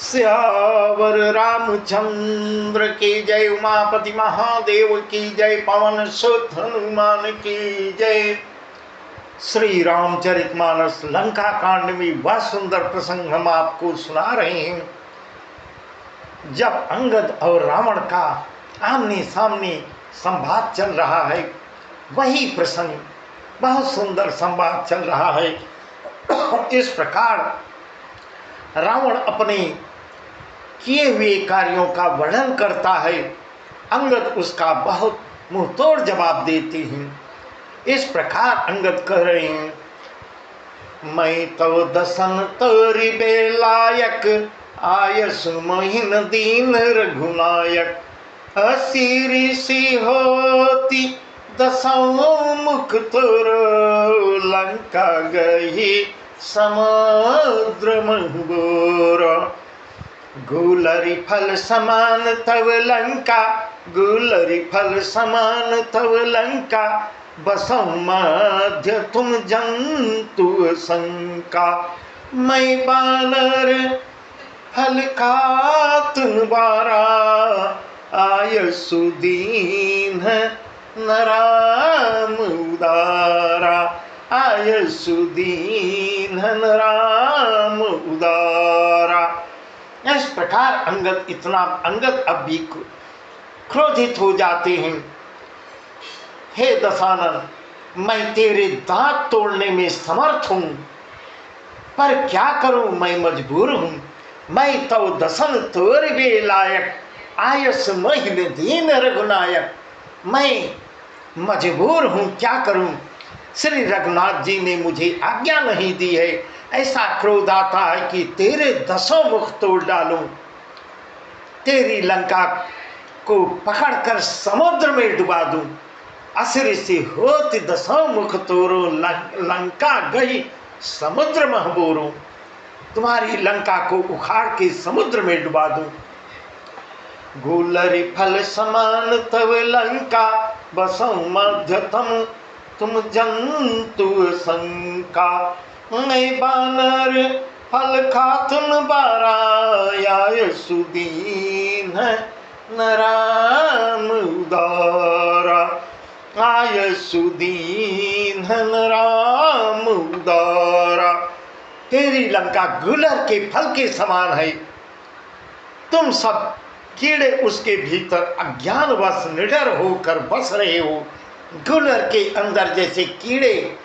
श्यावर रामचंद्र की जय। उमापति महादेव की जय। पवन सुत हनुमान की जय। श्री रामचरितमानस लंका कांड में वह सुंदर प्रसंग हम आपको सुना रहे हैं, जब अंगद और रावण का आमने सामने संवाद चल रहा है। वही प्रसंग, बहुत सुंदर संवाद चल रहा है। इस प्रकार रावण अपने किए हुए कार्यों का वर्णन करता है। अंगद उसका बहुत मुंहतोड़ जवाब देते हैं। इस प्रकार अंगद कह रहे हैं, मैं तो दसन तोरि बेलायक, आयस मोहिन दीन रघुनायक। असी ऋषि होती दसों मुख तोर, लंका गही समुद्र मंगोर। गुलरी फल समान तव लंका, गुलरी फल समान तव लंका। बसों मध्य तुम जंतु शंका। मैं बानर फल का तुम बारा, आयसु दीन नराम उदारा। आयसु दीन नराम उदारा। इस प्रकार अंगद अब भी क्रोधित हो जाते हैं। हे दशानन, मैं तेरे दांत तोड़ने में समर्थ हूं, पर क्या करूं, मैं मजबूर हूं। मैं तो दसन तोर बे लायक, आयस महिल दीन रघुनायक। मैं मजबूर हूं, क्या करूं। श्री रघुनाथ जी ने मुझे आज्ञा नहीं दी है। ऐसा क्रोध आता है कि तेरे दसों मुख तोड़ डालूं, तेरी लंका को पकड़कर समुद्र में डुबा दूं। असुर से होत दसों मुख तोरो, लंका गई समुद्र महबोरो। तुम्हारी लंका को उखाड़ के समुद्र में डुबा दूं। गुलरी फल समान तव लंका, बसों मध्य तुम जंतु शंका। मैं बानर फल खातुन बारा, आयसु दीन नराम उदारा। आयसु दीन राम उदारा। तेरी लंका गुलर के फल के समान है। तुम सब कीड़े उसके भीतर अज्ञानवश निडर होकर बस रहे हो। गुलर के अंदर जैसे कीड़े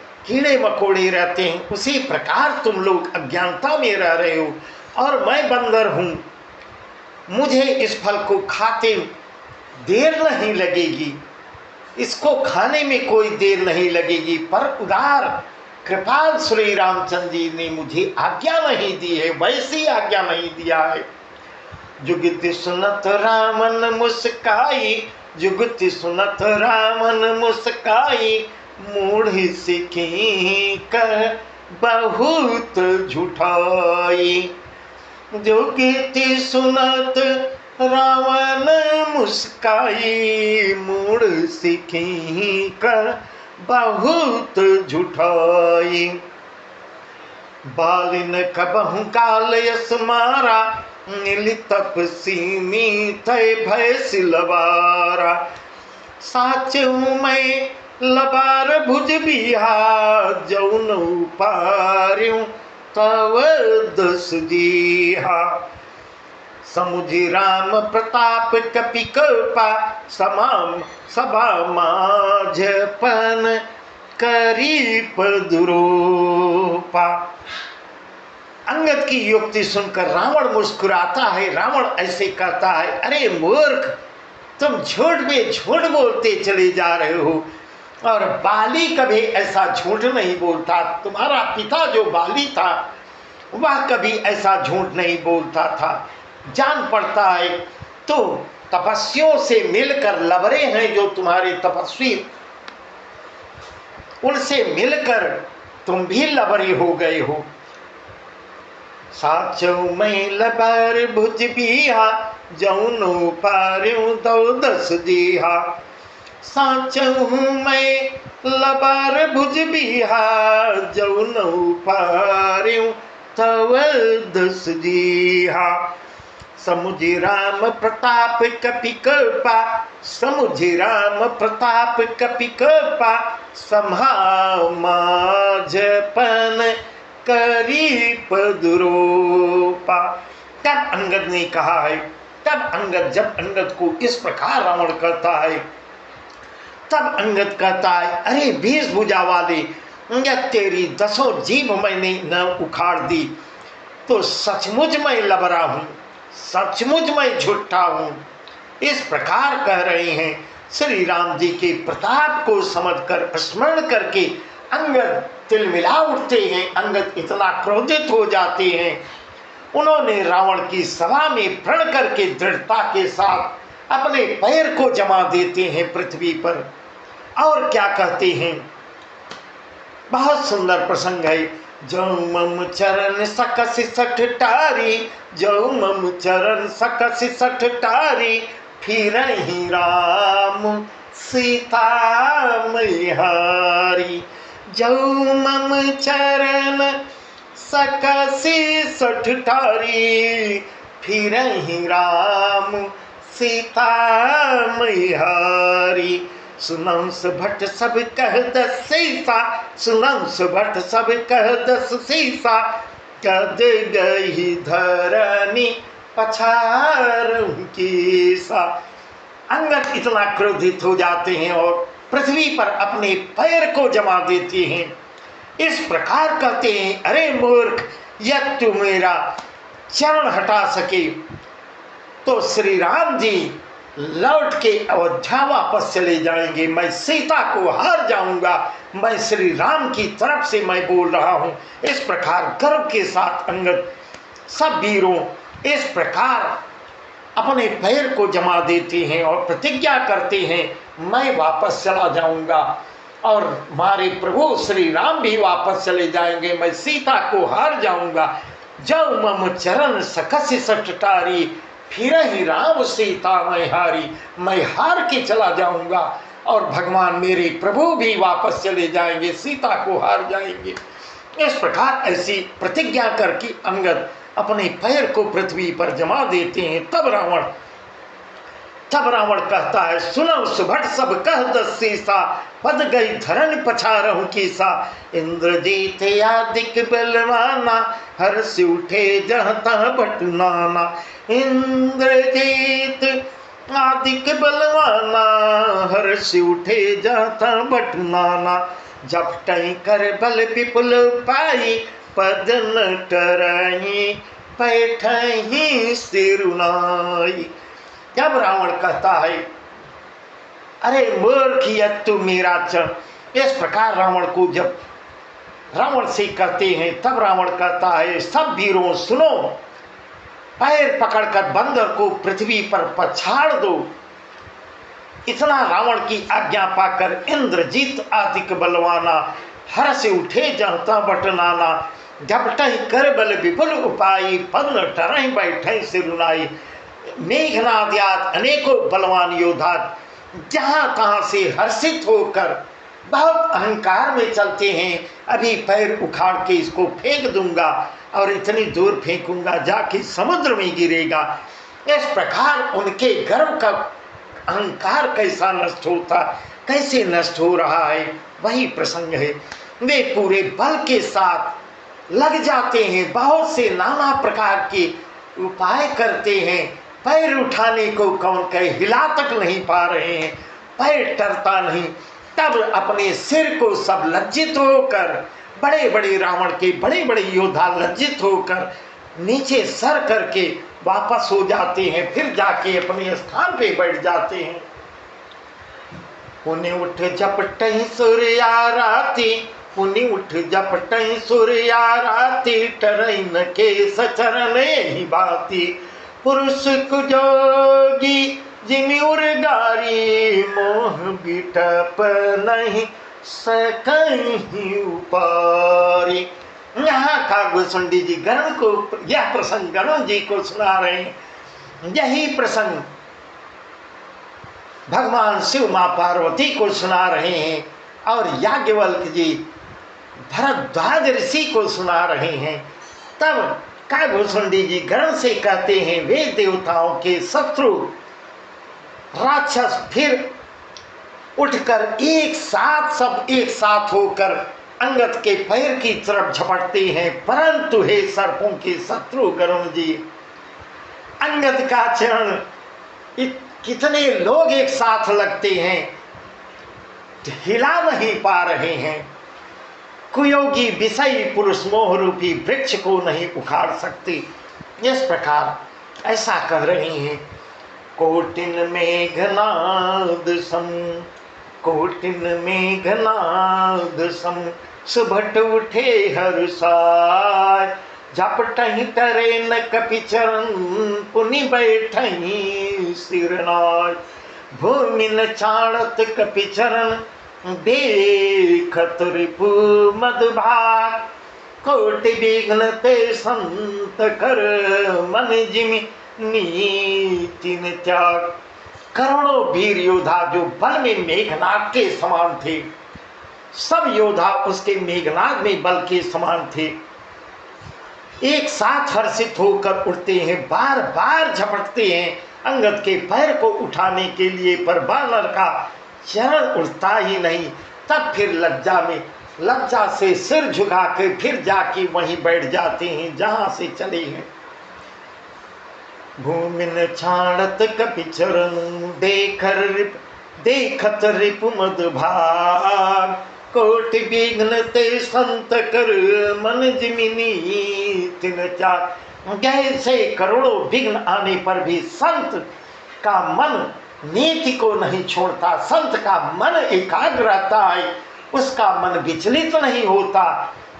मकोड़े रहते हैं, उसी प्रकार तुम लोग अज्ञानता में रह रहे हो। और मैं बंदर हूं, मुझे इस फल को खाते देर नहीं लगेगी, इसको खाने में कोई देर नहीं लगेगी। पर उदार कृपाल श्री रामचंद्र जी ने मुझे आज्ञा नहीं दी है, वैसी आज्ञा नहीं दिया है। जुगति सुनत रामन मुस्काई, जुगति सुनत रामन मुस्काई। मूढ़ सिखी कर बहुत झूठाई। जुगति सुनत रावण मुस्काई, मूढ़ सिखी कर बहुत झूठाई। बालिन कबहु काल यस मारा, नील तपसीनी तय भय सिलवारा। साचु मैं लबार भुज बिहा, जौन पार्यों तव दस दीहा। समुझि राम प्रताप कपि कृपा, समाम सभा माझपन करीप दुरूपा। अंगद की युक्ति सुनकर रावण मुस्कुराता है। रावण ऐसे कहता है, अरे मूर्ख, तुम झूठ में झूठ बोलते चले जा रहे हो। और बाली कभी ऐसा झूठ नहीं बोलता। तुम्हारा पिता जो बाली था, वह कभी ऐसा झूठ नहीं बोलता था। जान पड़ता है तो तपस्वियों से मिलकर लबरे हैं जो तुम्हारे तपस्वी, उनसे मिलकर तुम भी लबरे हो गए हो। साचो मैं लबर भुज बिहा, जौनो पार्यों दौ दस दीहा। साचो मैं लबर भुज बिहा, जौनो पार्यों तव दस दीहा। समुझ राम प्रताप कपि कृपा, समुझ राम प्रताप कपि कृपा, सम्हा माझपन करी पदरूपा। तब अंगद ने कहा है, तब अंगद, जब अंगद को इस प्रकार रावण कहता है, तब अंगद कहता है, अरे 20 भुजा वाले, या तेरी 10 जीभ मैंने न उखाड़ दी तो सचमुच मैं लबरा हूँ, सचमुच मैं झूठा हूँ। इस प्रकार कह रहे हैं। श्री राम जी के प्रताप को समझकर, स्मरण करके अंगद तिलमिला उठते हैं, अंगद इतना क्रोधित हो जाते हैं। उन्होंने रावण की सभा में प्रण करके दृढ़ता के साथ अपने पैर को जमा देते हैं पृथ्वी पर, और क्या कहते हैं, बहुत सुंदर प्रसंग है। जो मम चरण सकस सठ टारी, जो मम चरण सकस सठ टारी, फिर ही राम सीता मैहारी। जो मम चरण सकसी सठ टारी, फिर ही राम सीता मैहारी। सुनंस भट्ट सब कह दस सीसा, सुनंस भट्ट सब कह दस सीसा, कद गई धरनी पछार की सा। अंगद इतना क्रोधित हो जाते हैं और पृथ्वी पर अपने पैर को जमा देते हैं। इस प्रकार कहते हैं, अरे मूर्ख, यदि तू मेरा चरण हटा सके तो श्री राम जी लौट के अयोध्या वापस चले जाएंगे, मैं सीता को हार जाऊंगा, मैं श्री राम की तरफ से मैं बोल रहा हूं। इस प्रकार गर्व के साथ अंगद सब वीरों इस प्रकार अपने पैर को जमा देते हैं और प्रतिज्ञा करते हैं, मैं वापस चला जाऊंगा और हमारे प्रभु श्री राम भी वापस चले जाएंगे, मैं सीता को हार जाऊंगा। जब मम चरण सकस सठ टारी, फिर ही राम सीता मैं हारी, मैं हार के चला जाऊंगा और भगवान मेरे प्रभु भी वापस चले जाएंगे, सीता को हार जाएंगे। इस प्रकार ऐसी प्रतिज्ञा करके अंगद अपने पैर को पृथ्वी पर जमा देते हैं। तब रावण कहता है, सुनो सुभट सब कह दस सीसा, पद गई धरन पछारहु कीसा। इंद्रजीत आदिक बलवाना, हर्ष उठे जहाँ तहाँ भट नाना। इंद्रजीत आदिक बलवाना, हर्ष उठे जहाँ तहाँ भट नाना। जब टई कर बल विपुल पाई, पद न टरही पैठही सिरुनाई। जब रावण कहता है, अरे मूर्ख, यदि तू मेरा चरण, इस प्रकार रावण को जब रावण से कहते हैं, तब रावण कहता है, सब वीरों सुनो, पैर पकड़कर बंदर को पृथ्वी पर पछाड़ दो। इतना रावण की आज्ञा पाकर इंद्रजीत आदिक बलवाना, हर्ष उठे जहता बटनाना। झपटहि कर बल विपुल उपाई, पद न टरहि बैठे सिरुनाई। मेघनाद आदि अनेकों बलवान योद्धा जहाँ तहाँ से हर्षित होकर बहुत अहंकार में चलते हैं, अभी पैर उखाड़ के इसको फेंक दूंगा और इतनी दूर फेंकूंगा जाके समुद्र में गिरेगा। इस प्रकार उनके गर्व का अहंकार कैसा नष्ट होता, कैसे नष्ट हो रहा है, वही प्रसंग है। वे पूरे बल के साथ लग जाते हैं, बहुत से नाना प्रकार के उपाय करते हैं, पैर उठाने को कौन कहे, हिला तक नहीं पा रहे हैं, पैर टरता नहीं। तब अपने सिर को सब लज्जित होकर, बड़े बड़े रावण के बड़े बड़े योद्धा लज्जित होकर नीचे सर करके वापस हो जाते हैं, फिर जाके अपने स्थान पे बैठ जाते हैं। उन्हें उठ झपटहि सूर्या राती, उन्हें उठ झपटहि सूर्या राती, टरैन के सचरण ही बाती। पुरुष कुजोगी जिमि उर्गारी, मोह बिटप नहीं सकहीं उपारी। यहाँ कागभूषुंडी जी गण को यह प्रसंग गणों जी को सुना रहे हैं। यही प्रसंग भगवान शिव माँ पार्वती को सुना रहे हैं और याज्ञवल्क्य जी भरद्वाज ऋषि को सुना रहे हैं। तब काकभूषुंडी जी गर्व से कहते हैं, वे देवताओं के शत्रु राक्षस फिर उठकर सब एक साथ होकर अंगद के पैर की तरफ झपटते हैं। परंतु हे सर्पों के शत्रु गरुण जी, अंगद का चरण कितने लोग एक साथ लगते हैं, हिला नहीं पा रहे हैं। कुयोगी विषयी पुरुष मोह रूपी वृक्ष को नहीं उखाड़ सकते। इस प्रकार ऐसा कह रही हैं। कोटिन मेघनाद सम, कोटिन मेघनाद सम, सुभट उठे हर्षाय, झपटहि तरे न कपि चरण, पुनि बैठहि सिरनाय। भूमि न चाड़त कपि चरण, देखत रिपु मदभाग, कोटि विघ्न ते संत कर, मन जिमि नीति न त्याग। करोड़ों वीर योद्धा जो बल में मेघनाद के समान थे, सब योद्धा उसके मेघनाद में बल के समान थे, एक साथ हर्षित होकर उठते हैं, बार बार झपटते हैं अंगद के पैर को उठाने के लिए, पर बानर का चरण उठता ही नहीं। तब फिर लज्जा से सिर झुका के फिर जाके वहीं बैठ जाते हैं जहां से चले हैं। भूमि न छाड़त कपि चरण, देखत रिपु मदभाग, कोटि विघ्न ते संत कर, मन जिमिनी तिन त्याग। जैसे करोड़ों विघ्न आने पर भी संत का मन नीति को नहीं छोड़ता, संत का मन एकाग्र रहता है, उसका मन विचलित नहीं होता,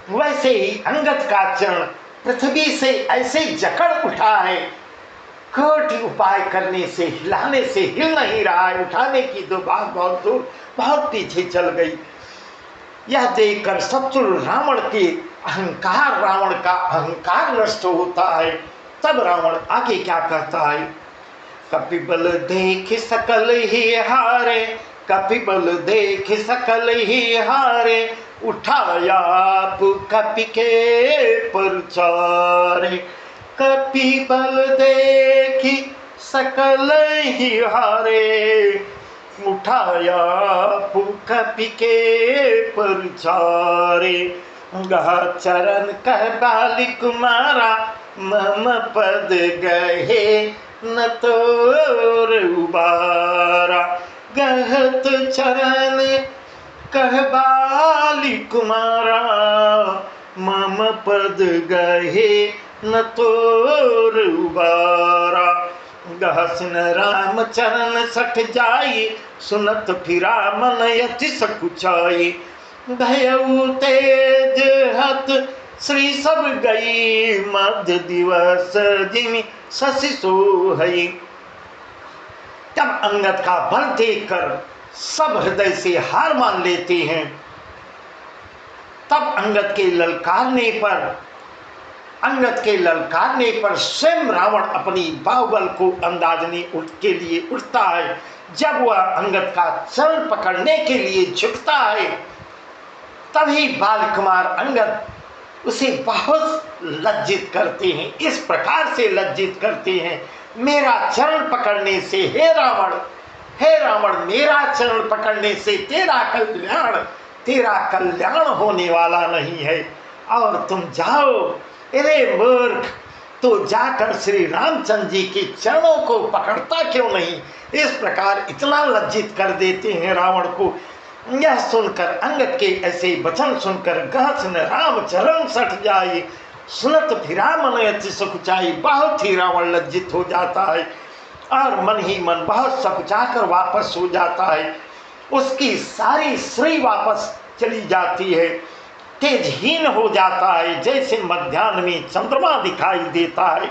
वैसे ही अंगद का चरण पृथ्वी से ऐसे जकड़ उठा है, कोटि उपाय करने से, हिलाने से हिल नहीं रहा है। उठाने की तो बात बहुत दूर, बहुत पीछे चल गई। यह देखकर शत्रु रावण का अहंकार नष्ट होता है। तब रावण आगे क्या कहता है। कपिबल देख सकल ही हारे, कपिबल देख सकल ही हारे, उठाया कपि के परचारे। कपिबल देखी सकल ही हारे, उठाया कपि के परचारे। गह चरण कह बाली कुमारा, मम पद गहे न तोर उबारा। गहत चरण कह बाली कुमारा, मम पद गहे न तोर उबारा। गहसन राम चरण सठ जाई, सुनत फिरा मन यति सकुचाई। भयउ तेज हत श्री सब गई, मध्य दिवस जिमि शशि सोहई। तब अंगद का बल देखकर सब हृदय से हार मान लेते हैं। तब अंगद के ललकारने पर स्वयं रावण अपनी बाहुबल को अंदाजने के लिए उठता है। जब वह अंगद का चरण पकड़ने के लिए झुकता है, तभी बालकुमार अंगद उसे बहुत लज्जित करते हैं। इस प्रकार से लज्जित करते हैं, मेरा चरण पकड़ने से हे रावण, मेरा चरण पकड़ने से तेरा कल्याण होने वाला नहीं है, और तुम जाओ। अरे मूर्ख, तो जाकर श्री रामचंद्र जी के चरणों को पकड़ता क्यों नहीं। इस प्रकार इतना लज्जित कर देते हैं रावण को। यह सुनकर अंगद के ऐसे वचन सुनकर गहसन राम चरण सठ जाए, सुनत फिरा मन यति सकुचाई। बहुत ही रावण लज्जित हो जाता है और मन ही मन बहुत सकुचाकर वापस हो जाता है। उसकी सारी श्री वापस चली जाती है, तेजहीन हो जाता है, जैसे मध्याह्न में चंद्रमा दिखाई देता है।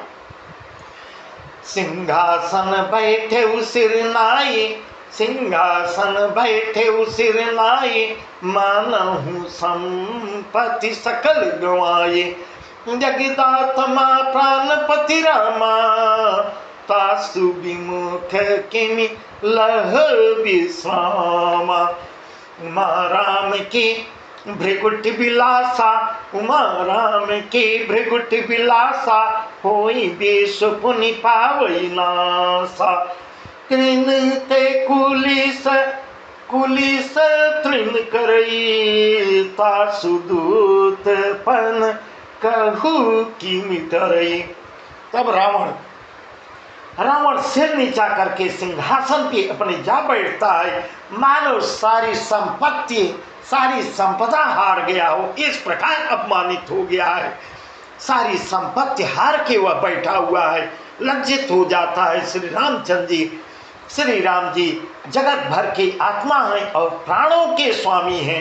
सिंहासन बैठे उसिर नाई, सिंहासन बैठे उसिर नाई, मानहु संपत्ति सकल गवाए। जगदात्मा प्राणपति रामा, तासु विमुख किमि लह विश्रामा। माँ राम की भृगुट बिलासा उमा राम के भृगुट बिलासा होई बेश पुनि पावई नासा तृण ते कुलिस तृण करई तासुदूत पन कहू की मितरई। तब रावण सिर नीचा करके सिंहासन पे अपने जा बैठता है, मानो सारी संपत्ति सारी संपदा हार गया हो, इस प्रकार अपमानित हो गया है। सारी संपत्ति हार के वह बैठा हुआ है, लज्जित हो जाता है। श्री राम जी जगत भर के आत्मा हैं और प्राणों के स्वामी हैं।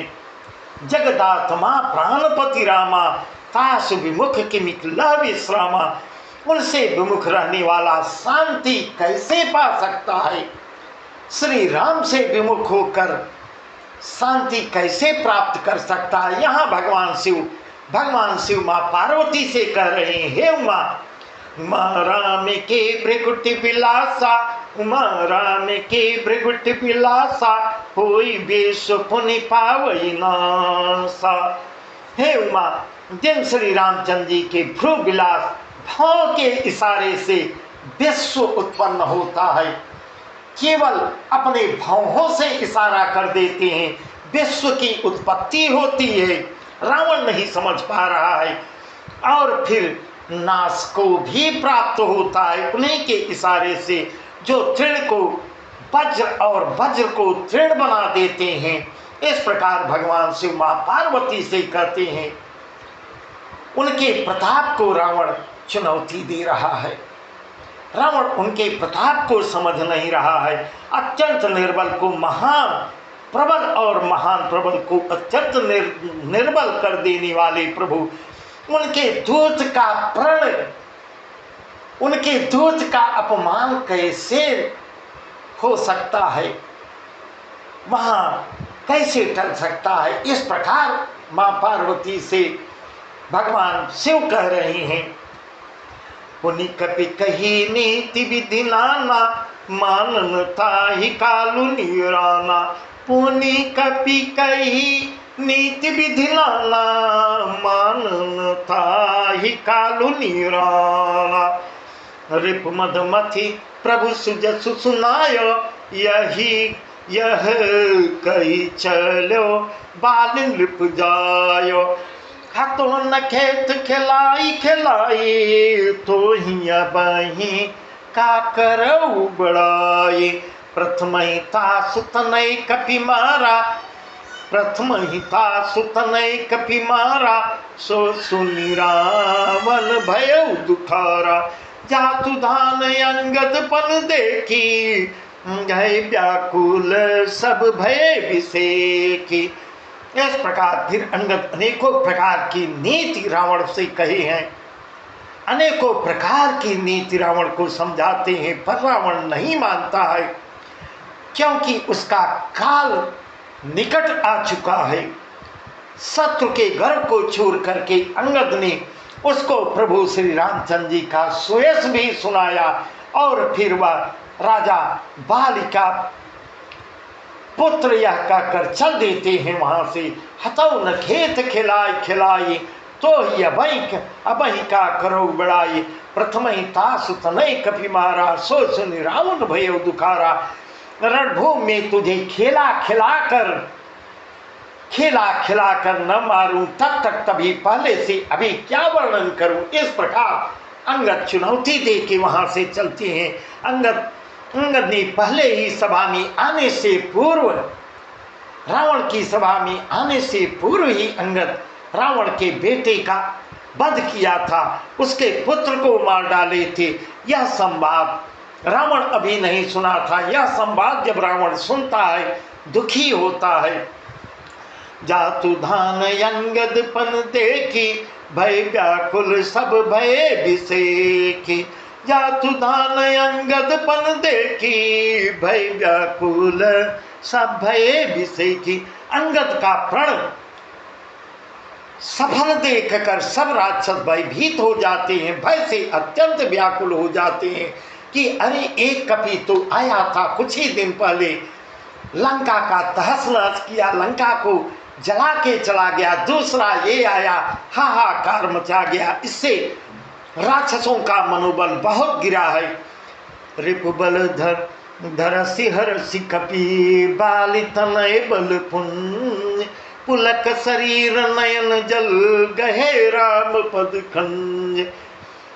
जगदात्मा प्राणपति रामा तास विमुख किमिकला विश्रामा। उनसे विमुख रहने वाला शांति कैसे पा सकता है? श्री राम से विमुख होकर शांति कैसे प्राप्त कर सकता है? यहाँ भगवान शिव माँ पार्वती से कह रहे हैं, हे उमा, उमा राम के भृगुट बिलासा, उमा राम के भृगुट बिलासा, होई बेश पुनि पावई नासा। हे उमा, जिन श्री रामचंद्र जी के भ्रू विलास भाव के इशारे से विश्व उत्पन्न होता है, केवल अपने भावों से इशारा कर देते हैं, विश्व की उत्पत्ति होती है। रावण नहीं समझ पा रहा है और फिर नाश को भी प्राप्त होता है उन्हीं के इशारे से, जो तृण को वज्र और वज्र को तृण बना देते हैं। इस प्रकार भगवान शिव माँ पार्वती से कहते हैं। उनके प्रताप को रावण चुनौती दे रहा है। रावण उनके प्रताप को समझ नहीं रहा है। अत्यंत निर्बल को महान प्रबल और महान प्रबल को अत्यंत निर्बल कर देने वाले प्रभु, उनके दूत का प्रण, उनके दूत का अपमान कैसे हो सकता है, वहां कैसे टल सकता है? इस प्रकार मां पार्वती से भगवान शिव कह रहे हैं। पुनि कपि कही नीति विधि नाना, माननता ही कालु निराना। पुनि कपि कही नीति विधि नाना, माननता ही कालु निराना। रिप मधुमथि प्रभु सुजसु सुनायो, यह कही चलो बाल नृप जायो। हाथों न खेत खिलाई तो हिया बही का करऊ बड़ाई। प्रथम ही था सुतनई कपि मारा, प्रथम ही था सुतनई कपि मारा। सो सुनि रावण भयउ दुखारा। जातु धान अंगद पन देखी, गए व्याकुल सब भय विसेकी। इस प्रकार फिर अंगद अनेकों प्रकार की नीति रावण से कही हैं, अनेकों प्रकार की नीति रावण को समझाते हैं, पर रावण नहीं मानता है, क्योंकि उसका काल निकट आ चुका है। शत्रु के गर्भ को छोड़ करके अंगद ने उसको प्रभु श्री रामचंद्र जी का सुयश भी सुनाया और फिर वह राजा बाली का पुत्र यह कहकर चल देते हैं वहां से। हतौ न खेत खिलाई तो ही अबही का करो बड़ाई। प्रथम ही तासु तनय कपि मारा, सो सुनि रावण भयउ दुखारा। रणभूमि में तुझे खेला खिलाकर न मारूं, तब तक तभी पहले से अभी क्या वर्णन करूं। इस प्रकार अंगद चुनौती दे के वहां से चलते हैं। अंगद ने पहले ही सभा में आने से पूर्व, रावण की सभा में आने से पूर्व ही अंगद रावण के बेटे का वध किया था, उसके पुत्र को मार डाले थे। यह संवाद रावण अभी नहीं सुना था। यह संवाद जब रावण सुनता है दुखी होता है। जातु धान अंगद पन देखी, भय व्याकुल सब भय विसेकी। जातु धान अंगद पन देखी, भय व्याकुल सब भय विसेकी। अंगद का प्रण सफल देखकर सब राक्षस भयभीत हो जाते हैं, भय से अत्यंत व्याकुल हो जाते हैं कि अरे एक कपि तो आया था कुछ ही दिन पहले, लंका का तहस नहस किया, लंका को जला के चला गया, दूसरा ये आया, हाहाकार मचा गया। इससे राक्षसों का मनोबल बहुत गिरा है। रिपुबल धर धरसी हरसी कपि बाली तनय बल पुण्य पुलक शरीर नयन जल गहे राम पद खंज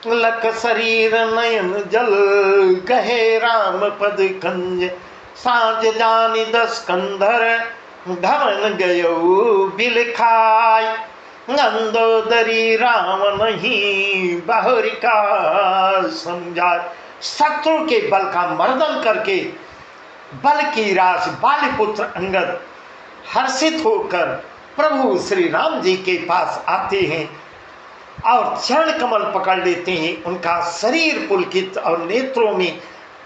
लक शरीर नयन जल गहे राम पद खंज साँझ जानी 10 कंधर धवन गयो बिल खाय नंदोदरी राम नहीं बाहुरिका समझाय। शत्रु के बल का मर्दन करके बल की रास बालीपुत्र अंगद हर्षित होकर प्रभु श्री राम जी के पास आते हैं और चरण कमल पकड़ लेते हैं। उनका शरीर पुलकित और नेत्रों में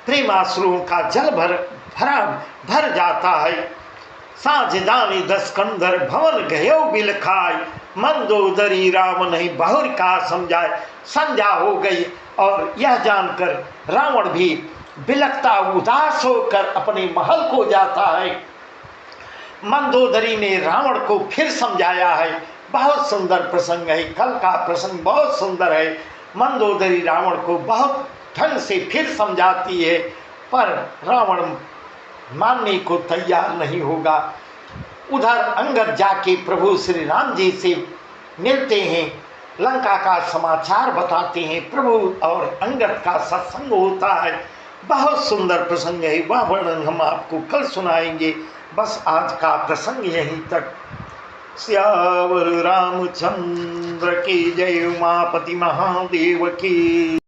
प्रेमाश्रुओं का जल भर जाता है। साँझ जानी 10 कंधर भवन गयो बिल खाय मंदोदरी राम नहीं बहुर का समझाए। संध्या हो गई और यह जानकर रावण भी बिलखता उदास होकर अपने महल को जाता है। मंदोदरी ने रावण को फिर समझाया है। बहुत सुंदर प्रसंग है, कल का प्रसंग बहुत सुंदर है। मंदोदरी रावण को बहुत ढंग से फिर समझाती है, पर रावण मानने को तैयार नहीं होगा। उधर अंगद जाके प्रभु श्री राम जी से मिलते हैं, लंका का समाचार बताते हैं। प्रभु और अंगद का सत्संग होता है। बहुत सुंदर प्रसंग है, वह वर्णन हम आपको कल सुनाएंगे। बस आज का प्रसंग यहीं तक। सियावर रामचंद्र की जय, उमापति महादेव की।